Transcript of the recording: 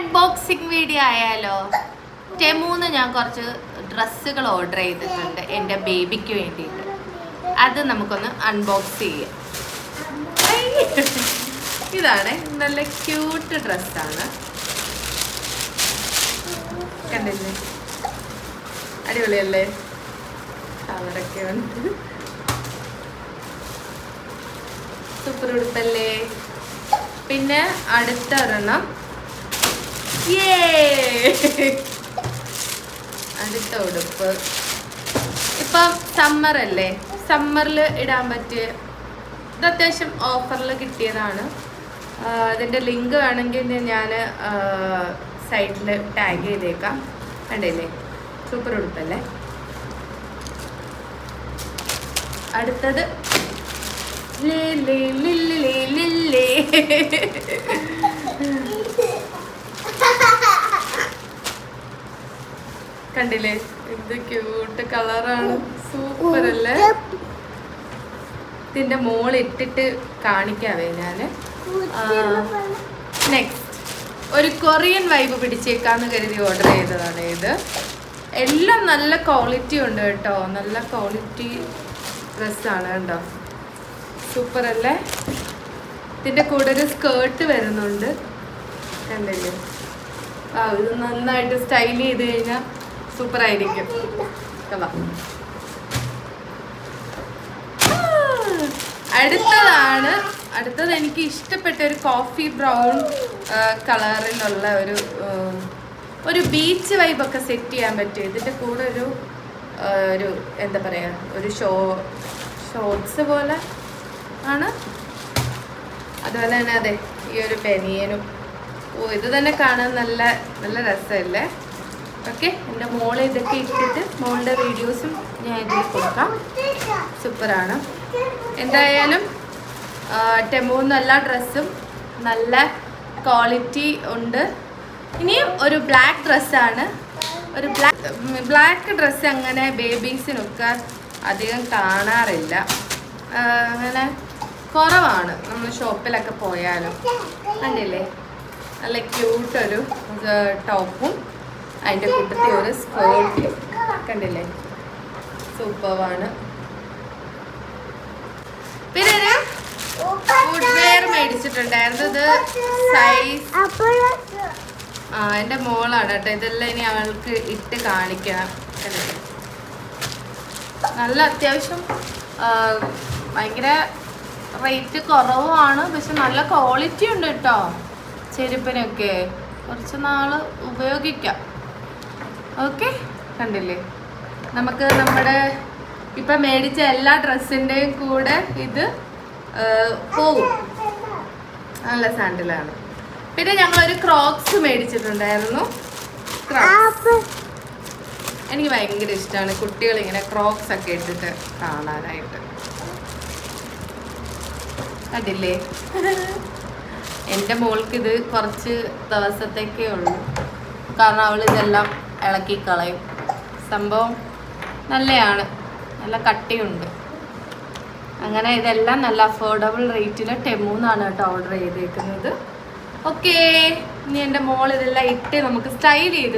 Unboxing video ആയാലോ? ടെമൂന്ന് ഞാൻ കുറച്ച് ഡ്രസ്സുകൾ ഓർഡർ ചെയ്തിട്ടുണ്ട് എൻ്റെ ബേബിക്ക് വേണ്ടിയിട്ട്. അത് നമുക്കൊന്ന് അൺബോക്സ് ചെയ്യാം. ഇതാണ് നല്ല ക്യൂട്ട് ഡ്രസ്സാണ്, കണ്ടില്ലേ? അടിപൊളിയല്ലേ? കളറൊക്കെ ഉണ്ട്, സൂപ്പർ ഉടുപ്പല്ലേ? പിന്നെ അടുത്ത ഒരെണ്ണം, അടുത്ത ഉടുപ്പ്. ഇപ്പം സമ്മർ അല്ലേ, സമ്മറിൽ ഇടാൻ പറ്റിയ ഇത് അത്യാവശ്യം ഓഫറിൽ കിട്ടിയതാണ്. അതിൻ്റെ ലിങ്ക് വേണമെങ്കിൽ ഞാൻ സൈറ്റിൽ ടാഗ് ചെയ്തേക്കാം. കണ്ടില്ലേ, സൂപ്പർ ഉടുപ്പല്ലേ? അടുത്തത് കണ്ടില്ലേ, എന്ത് ക്യൂട്ട് കളറാണ്, സൂപ്പർ അല്ലേ? ഇതിന്റെ മോൾ ഇട്ടിട്ട് കാണിക്കാവേ ഞാൻ. നെക്സ്റ്റ് ഒരു കൊറിയൻ വൈബ് പിടിച്ചേക്കാന്ന് കരുതി ഓർഡർ ചെയ്തതാണ് ഇത്. എല്ലാം നല്ല ക്വാളിറ്റി ഉണ്ട് കേട്ടോ, നല്ല ക്വാളിറ്റി ഡ്രസ്സാണ് കേട്ടോ, സൂപ്പർ അല്ലേ? ഇതിന്റെ കൂടെ ഒരു സ്കേർട്ട് വരുന്നുണ്ട്, കണ്ടില്ലേ? ഇത് നന്നായിട്ട് സ്റ്റൈൽ ചെയ്ത് കഴിഞ്ഞാൽ സൂപ്പർ ആയിരിക്കും. അടുത്തത് എനിക്ക് ഇഷ്ടപ്പെട്ട ഒരു കോഫി ബ്രൗൺ കളറിലുള്ള ഒരു ബീച്ച് വൈബൊക്കെ സെറ്റ് ചെയ്യാൻ പറ്റും. ഇതിൻ്റെ കൂടെ ഒരു എന്താ പറയുക, ഒരു ഷോർട്സ് പോലെ ആണ്. അതുപോലെ തന്നെ അതെ, ഈ ഒരു ബനിയനും. ഇത് തന്നെ കാണാൻ നല്ല നല്ല രസമല്ലേ? ഓക്കെ, എൻ്റെ മോളെ ഇതൊക്കെ ഇട്ടിട്ട് മോളുടെ വീഡിയോസും ഞാൻ ഇതിൽ കൊടുക്കാം. സൂപ്പറാണ്. എന്തായാലും ടെമൂന്ന് എല്ലാ ഡ്രസ്സും നല്ല ക്വാളിറ്റി ഉണ്ട്. ഇനിയും ഒരു ബ്ലാക്ക് ഡ്രസ്സാണ്, ഒരു ബ്ലാക്ക് ഡ്രസ്സ് അങ്ങനെ ബേബീസിനൊക്കെ അധികം കാണാറില്ല, അങ്ങനെ കുറവാണ് നമ്മൾ ഷോപ്പിലൊക്കെ പോയാലും. കണ്ടില്ലേ, നല്ല ക്യൂട്ടൊരു ടോപ്പും അതിൻ്റെ കൂട്ടത്തിൽ ഒരു സ്കേർട്ടും, കണ്ടില്ലേ? സൂപ്പറാണ്. പിന്നെ ഒരു ഫുട്വെയർ മേടിച്ചിട്ടുണ്ടായിരുന്നു. ഇത് സൈസ് എൻ്റെ മോളാണ് കേട്ടോ. ഇതെല്ലാം ഇനി അവൾക്ക് ഇട്ട് കാണിക്കണം. നല്ല അത്യാവശ്യം ഭയങ്കര റേറ്റ് കുറവാണ്, പക്ഷെ നല്ല ക്വാളിറ്റി ഉണ്ട് കേട്ടോ. ചെരുപ്പിനൊക്കെ കുറച്ച് നാൾ ഉപയോഗിക്കാം. ഓക്കെ, കണ്ടില്ലേ? നമുക്ക് നമ്മുടെ ഇപ്പം മേടിച്ച എല്ലാ ഡ്രസ്സിൻ്റെയും കൂടെ ഇത് പോവും. നല്ല സാൻഡിലാണ്. പിന്നെ ഞങ്ങളൊരു ക്രോക്സ് മേടിച്ചിട്ടുണ്ടായിരുന്നു. എനിക്ക് ഭയങ്കര ഇഷ്ടമാണ് കുട്ടികളിങ്ങനെ ക്രോക്സ് ഒക്കെ ഇട്ടിട്ട് കാണാനായിട്ട്. കണ്ടില്ലേ? എൻ്റെ മോൾക്ക് ഇത് കുറച്ച് ദിവസത്തേക്കേ ഉള്ളൂ, കാരണം അവൾ ഇതെല്ലാം ഇളക്കി കളയും. സംഭവം നല്ലതാണ്, നല്ല കട്ടിയുണ്ട്. അങ്ങനെ ഇതെല്ലാം നല്ല അഫോർഡബിൾ റേറ്റിൽ ടെമൂന്നാണ് കേട്ടോ ഓർഡർ ചെയ്തേക്കുന്നത്. ഓക്കേ, ഇനി എൻ്റെ മോൾ ഇതെല്ലാം ഇട്ട് നമുക്ക് സ്റ്റൈൽ ചെയ്ത്